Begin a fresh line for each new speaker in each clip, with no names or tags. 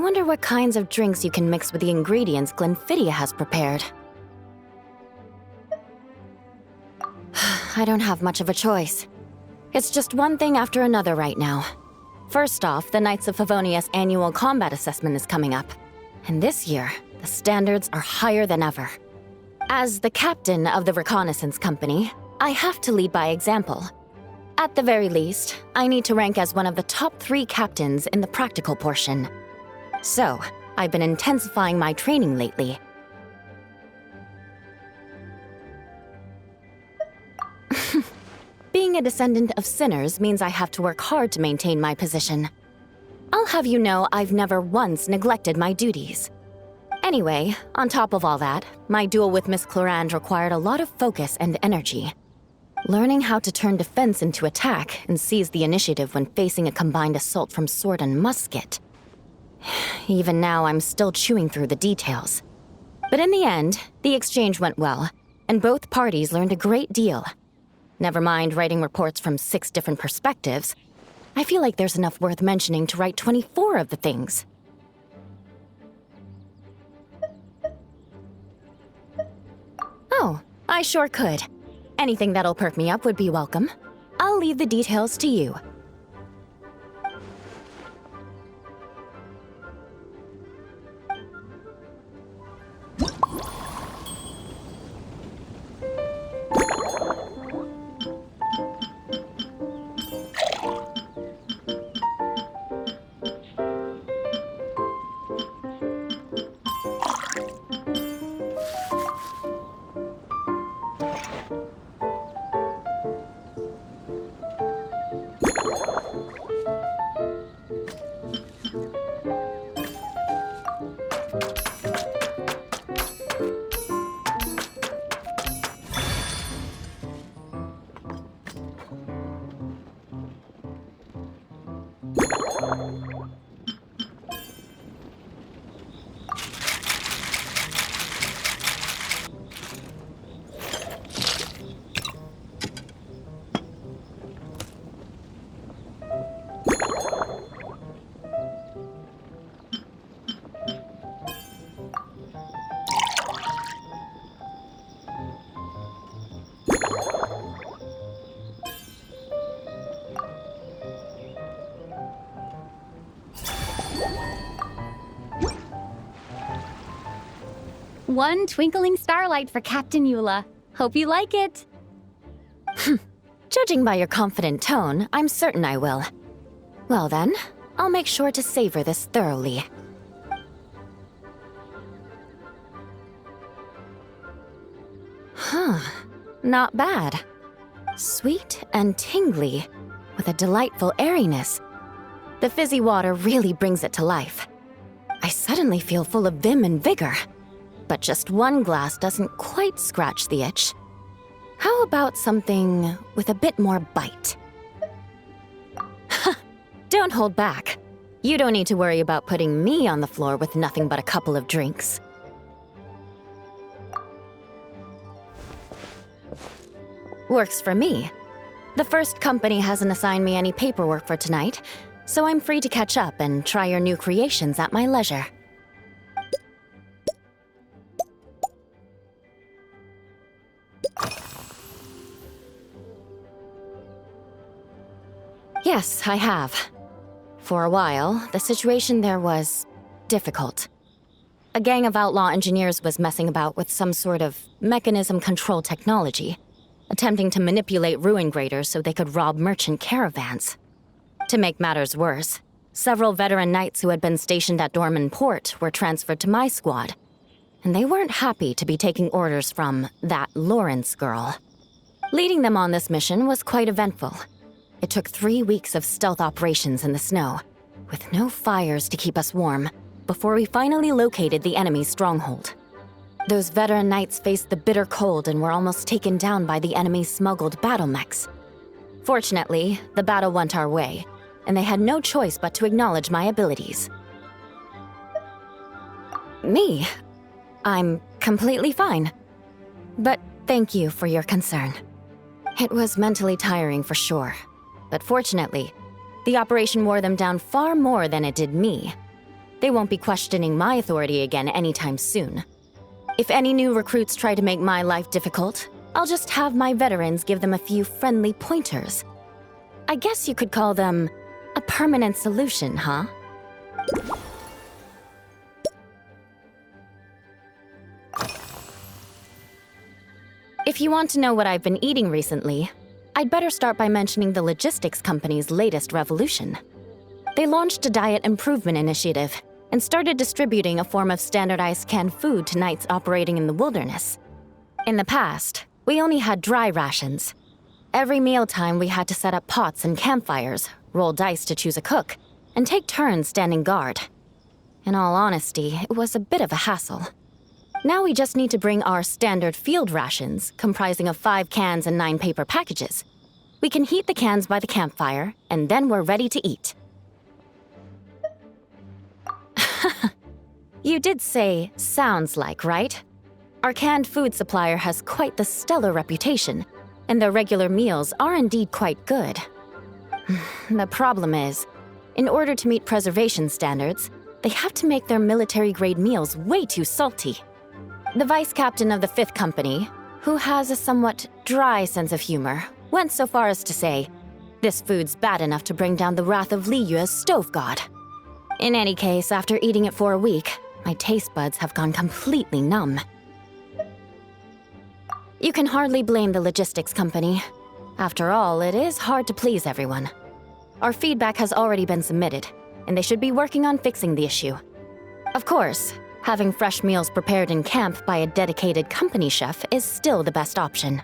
wonder what kinds of drinks you can mix with the ingredients Glenfiddich has prepared. I don't have much of a choice. It's just one thing after another right now. First off, the Knights of Favonius annual combat assessment is coming up. And this year, the standards are higher than ever. As the captain of the reconnaissance company, I have to lead by example. At the very least, I need to rank as one of the top 3 captains in the practical portion. So, I've been intensifying my training lately. Being a descendant of sinners means I have to work hard to maintain my position. I'll have you know I've never once neglected my duties. Anyway, on top of all that, my duel with Miss Clorand required a lot of focus and energy. Learning how to turn defense into attack and seize the initiative when facing a combined assault from sword and musket. Even now, I'm still chewing through the details. But in the end, the exchange went well, and both parties learned a great deal. Never mind writing reports from 6 different perspectives, I feel like there's enough worth mentioning to write 24 of the things. Oh, I sure could. Anything that'll perk me up would be welcome. I'll leave the details to you.
One twinkling starlight for Captain Eula. Hope you like it.
Judging by your confident tone, I'm certain I will. Well then, I'll make sure to savor this thoroughly. Huh, not bad. Sweet and tingly, with a delightful airiness. The fizzy water really brings it to life. I suddenly feel full of vim and vigor. But just one glass doesn't quite scratch the itch. How about something with a bit more bite? Don't hold back. You don't need to worry about putting me on the floor with nothing but a couple of drinks. Works for me. The first company hasn't assigned me any paperwork for tonight, so I'm free to catch up and try your new creations at my leisure. Yes, I have. For a while, the situation there was difficult. A gang of outlaw engineers was messing about with some sort of mechanism control technology, attempting to manipulate ruin graders so they could rob merchant caravans. To make matters worse, several veteran knights who had been stationed at Dorman Port were transferred to my squad, and they weren't happy to be taking orders from that Lawrence girl. Leading them on this mission was quite eventful. It took 3 weeks of stealth operations in the snow, with no fires to keep us warm, before we finally located the enemy's stronghold. Those veteran knights faced the bitter cold and were almost taken down by the enemy's smuggled battle mechs. Fortunately, the battle went our way, and they had no choice but to acknowledge my abilities. Me? I'm completely fine. But thank you for your concern. It was mentally tiring for sure. But fortunately, the operation wore them down far more than it did me. They won't be questioning my authority again anytime soon. If any new recruits try to make my life difficult, I'll just have my veterans give them a few friendly pointers. I guess you could call them a permanent solution, huh? If you want to know what I've been eating recently, I'd better start by mentioning the logistics company's latest revolution. They launched a diet improvement initiative and started distributing a form of standardized canned food to knights operating in the wilderness. In the past, we only had dry rations. Every mealtime we had to set up pots and campfires, roll dice to choose a cook, and take turns standing guard. In all honesty, it was a bit of a hassle. Now we just need to bring our standard field rations, comprising of 5 cans and 9 paper packages. We can heat the cans by the campfire, and then we're ready to eat. You did say, sounds like, right? Our canned food supplier has quite the stellar reputation, and their regular meals are indeed quite good. The problem is, in order to meet preservation standards, they have to make their military-grade meals way too salty. The vice captain of the 5th Company, who has a somewhat dry sense of humor, went so far as to say, "This food's bad enough to bring down the wrath of Li Yue's stove god." In any case, after eating it for a week, my taste buds have gone completely numb. You can hardly blame the logistics company. After all, it is hard to please everyone. Our feedback has already been submitted, and they should be working on fixing the issue. Of course, having fresh meals prepared in camp by a dedicated company chef is still the best option.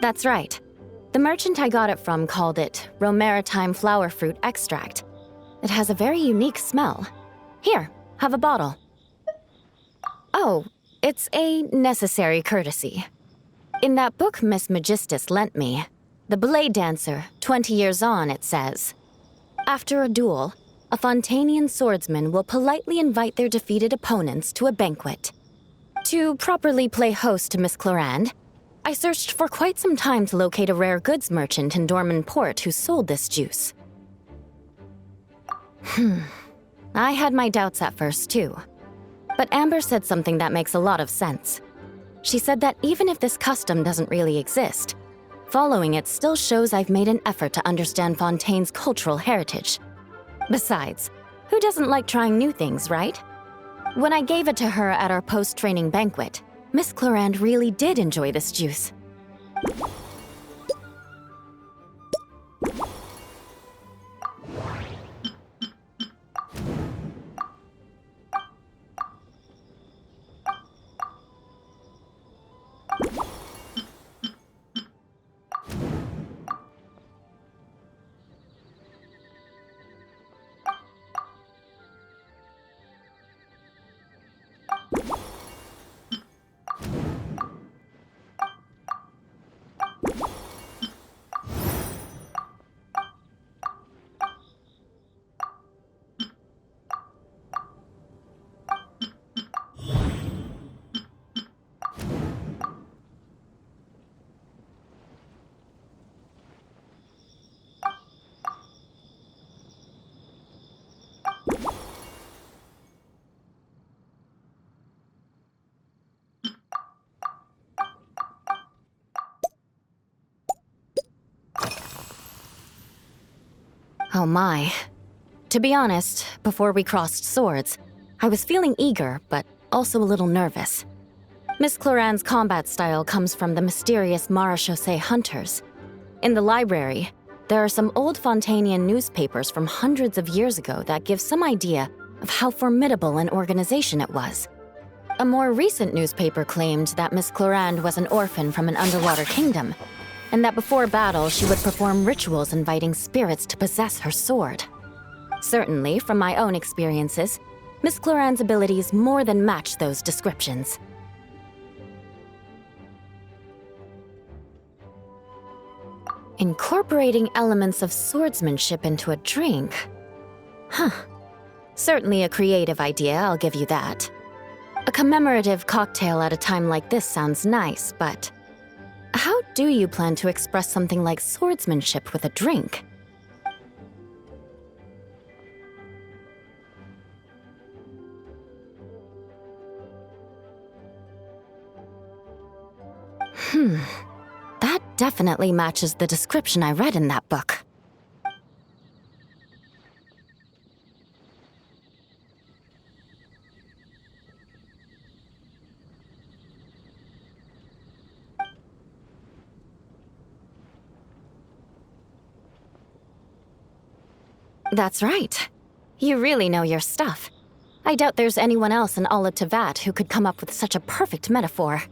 That's right. The merchant I got it from called it Romaritime flower fruit extract. It has a very unique smell. Here, have a bottle. Oh, it's a necessary courtesy. In that book Miss Magistus lent me, The Blade Dancer, 20 Years On, it says, "After a duel, a Fontanian swordsman will politely invite their defeated opponents to a banquet." To properly play host to Miss Clorand, I searched for quite some time to locate a rare goods merchant in Dorman Port who sold this juice. I had my doubts at first, too. But Amber said something that makes a lot of sense. She said that even if this custom doesn't really exist, following it still shows I've made an effort to understand Fontaine's cultural heritage. Besides, who doesn't like trying new things, right? When I gave it to her at our post-training banquet, Miss Clorand really did enjoy this juice. Oh my. To be honest, before we crossed swords, I was feeling eager, but also a little nervous. Miss Clorand's combat style comes from the mysterious Marechaussee hunters. In the library, there are some old Fontanian newspapers from hundreds of years ago that give some idea of how formidable an organization it was. A more recent newspaper claimed that Miss Clorand was an orphan from an underwater kingdom, and that before battle she would perform rituals inviting spirits to possess her sword. Certainly, from my own experiences, Miss Clorand's abilities more than match those descriptions. Incorporating elements of swordsmanship into a drink? Huh. Certainly a creative idea, I'll give you that. A commemorative cocktail at a time like this sounds nice, but how do you plan to express something like swordsmanship with a drink? That definitely matches the description I read in that book. That's right. You really know your stuff. I doubt there's anyone else in all of Tevat who could come up with such a perfect metaphor.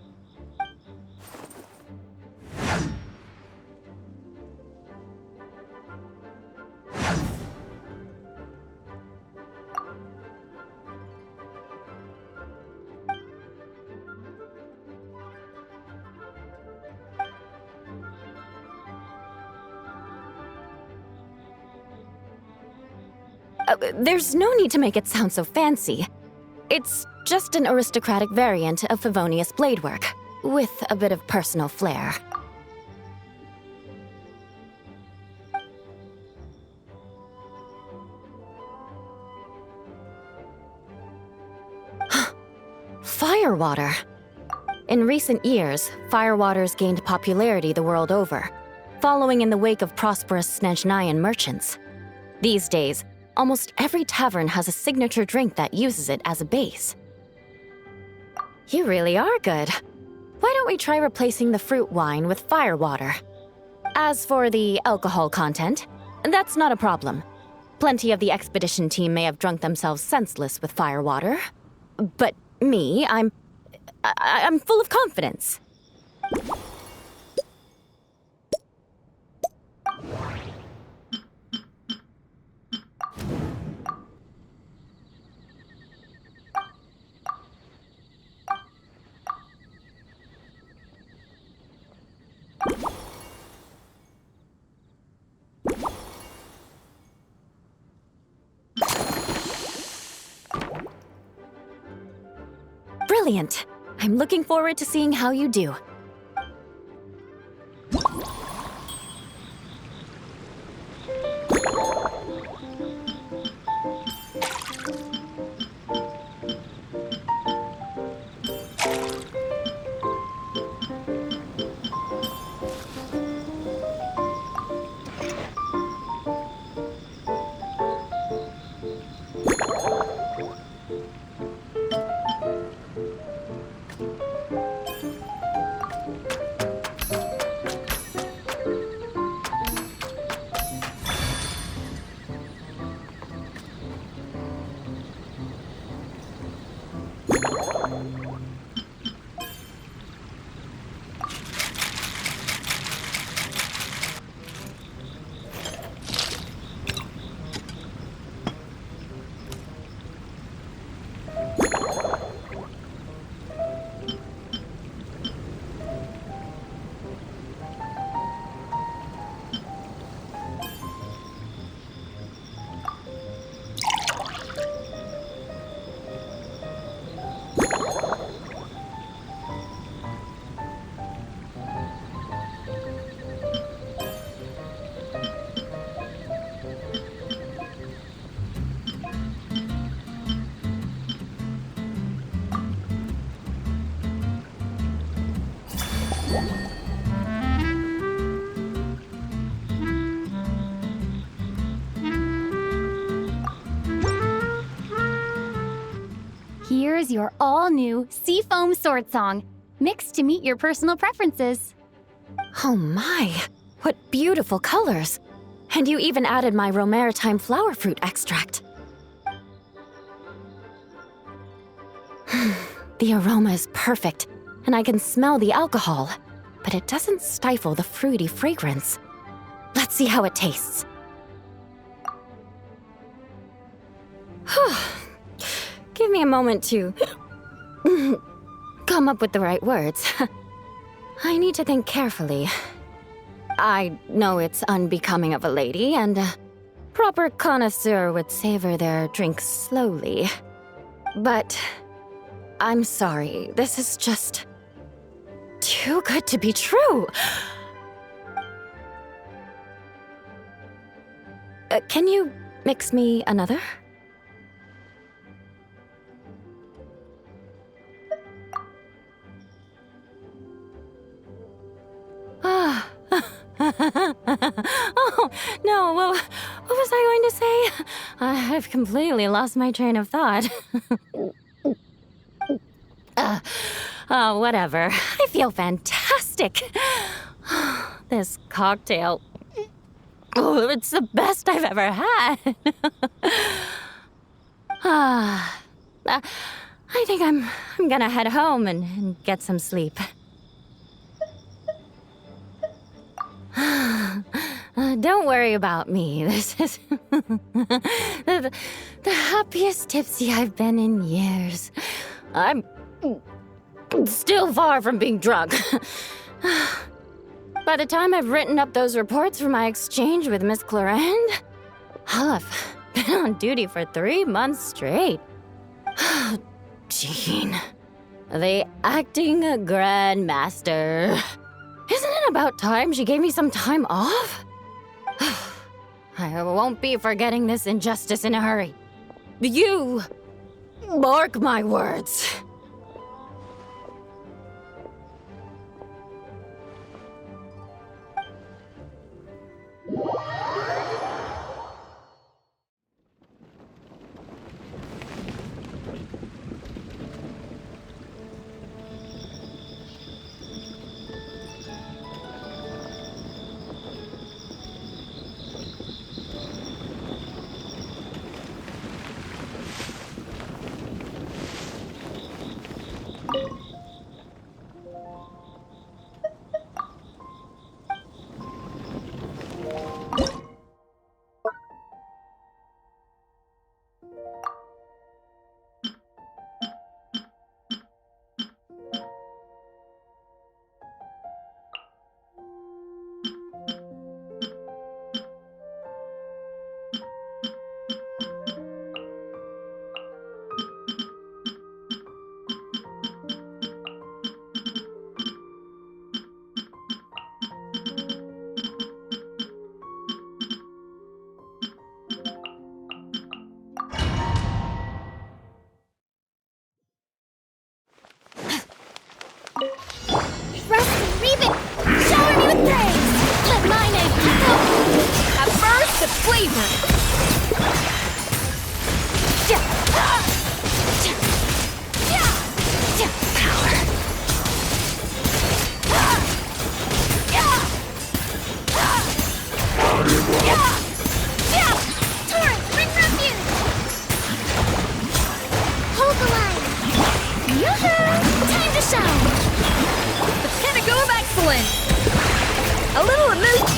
There's no need to make it sound so fancy. It's just an aristocratic variant of Favonius bladework, with a bit of personal flair. Firewater. In recent years, firewaters gained popularity the world over, following in the wake of prosperous Snezhnayan merchants. These days, almost every tavern has a signature drink that uses it as a base. You really are good. Why don't we try replacing the fruit wine with firewater? As for the alcohol content, that's not a problem. Plenty of the expedition team may have drunk themselves senseless with firewater. But me, I'm full of confidence. Brilliant! I'm looking forward to seeing how you do.
Here's your all-new Seafoam Sword Song, mixed to meet your personal preferences.
Oh my, what beautiful colors! And you even added my Romaritime flower fruit extract. The aroma is perfect, and I can smell the alcohol, but it doesn't stifle the fruity fragrance. Let's see how it tastes. Give me a moment to come up with the right words. I need to think carefully. I know it's unbecoming of a lady, and a proper connoisseur would savor their drinks slowly. But I'm sorry, this is just too good to be true. Can you mix me another? Ah. Oh, no, what was I going to say? I've completely lost my train of thought. Whatever. I feel fantastic. This cocktail. Oh, it's the best I've ever had. I think I'm gonna head home and get some sleep. Don't worry about me. This is the happiest tipsy I've been in years. I'm still far from being drunk. By the time I've written up those reports for my exchange with Miss Clarend, I'll have been on duty for 3 months straight. Jean, the acting grandmaster. Isn't it about time she gave me some time off? I won't be forgetting this injustice in a hurry. You mark my words.
Rusty, Reeve, shower me with praise! Let my name echo! At first, the flavor! Power! Torrent, bring refuge! Hold the line! Yoo-hoo! Time to shine! The pinnacle of excellence! A little amuse...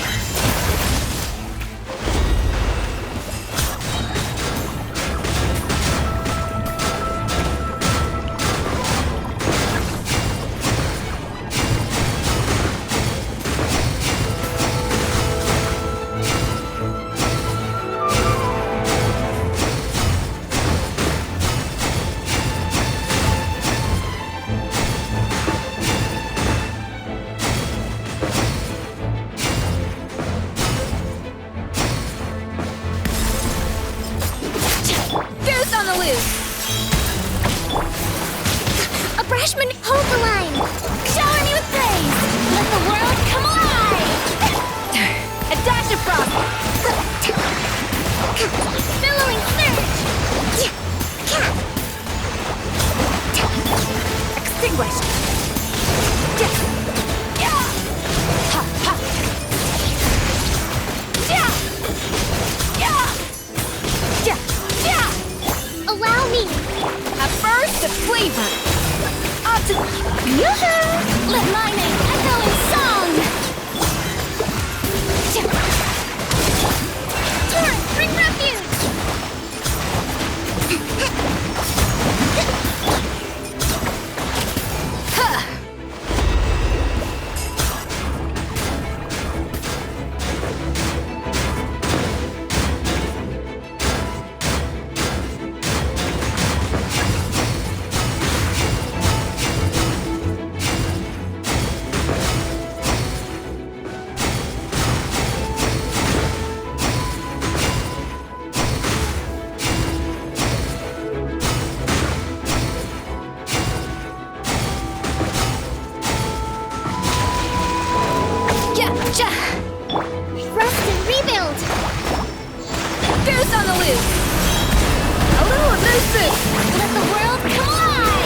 this! Let the world collide!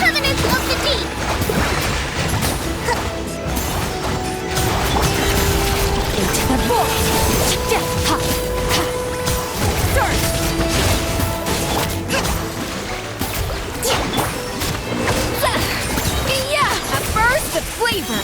Covenants of the deep! Into the void! Start! Yeah! At first, the flavor!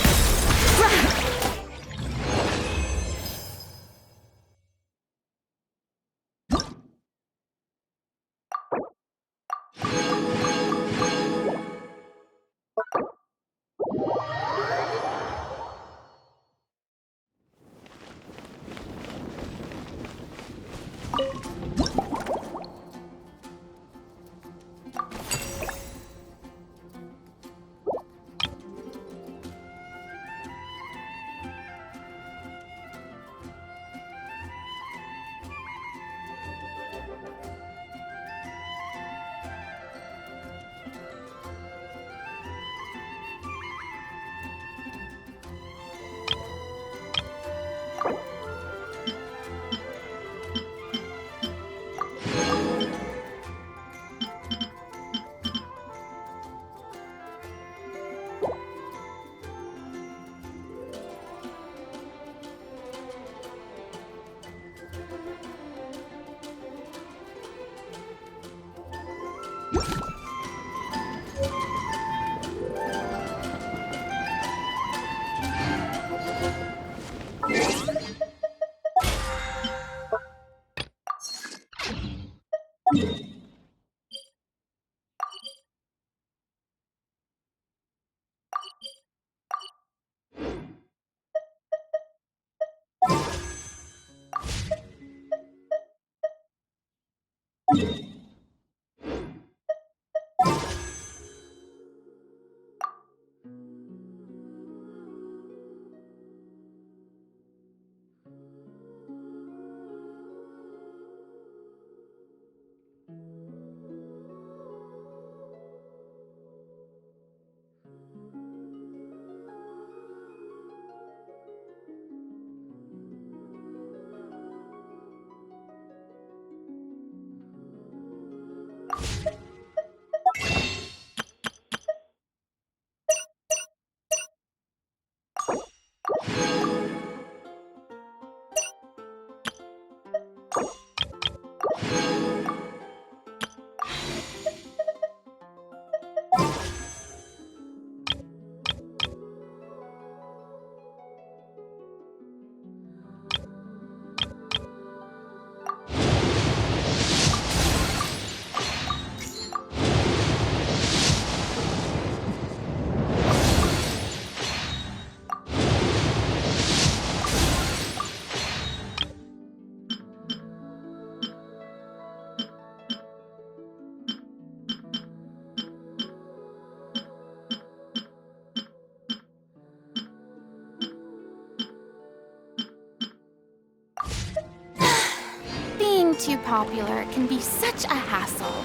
Too popular can be such a hassle.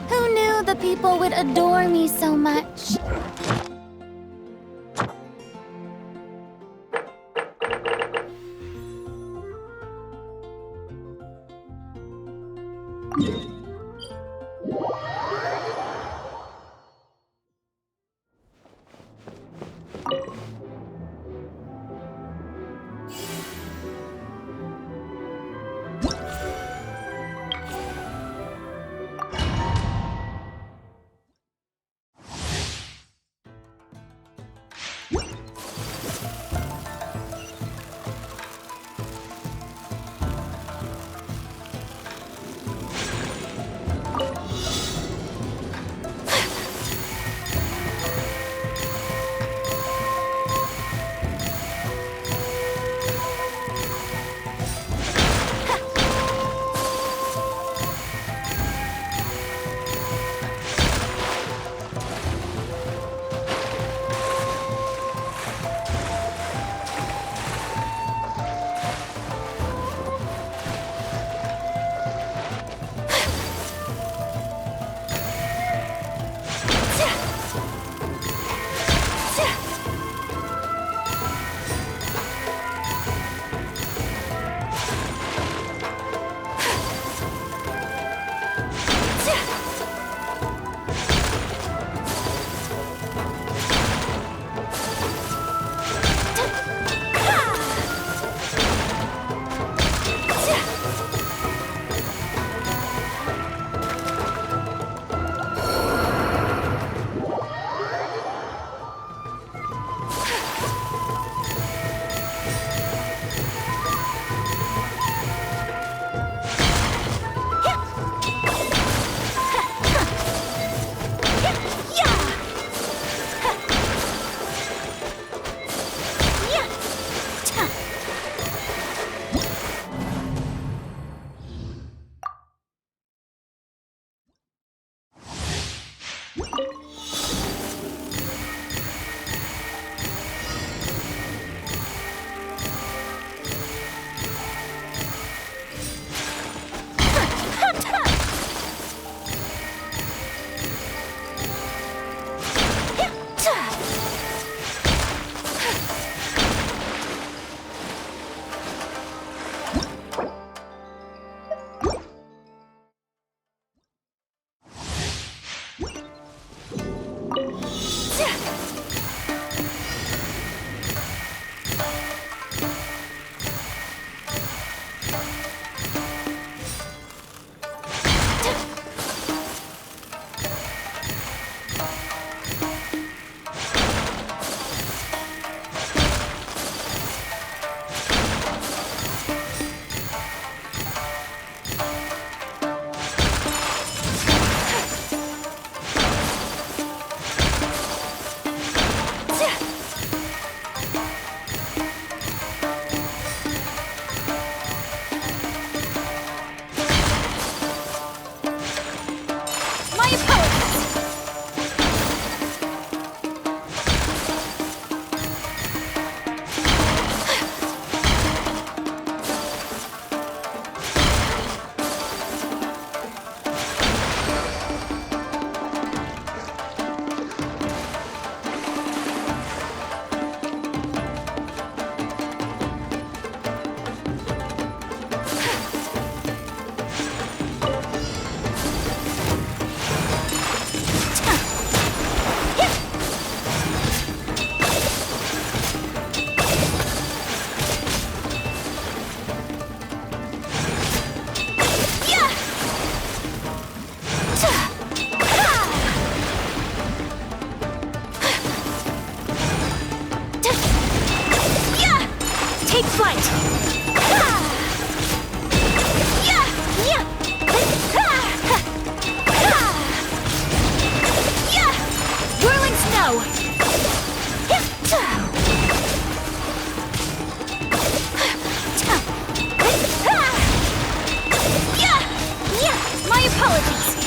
Who knew the people would adore me so much?
Take flight! Whirling snow! My apologies!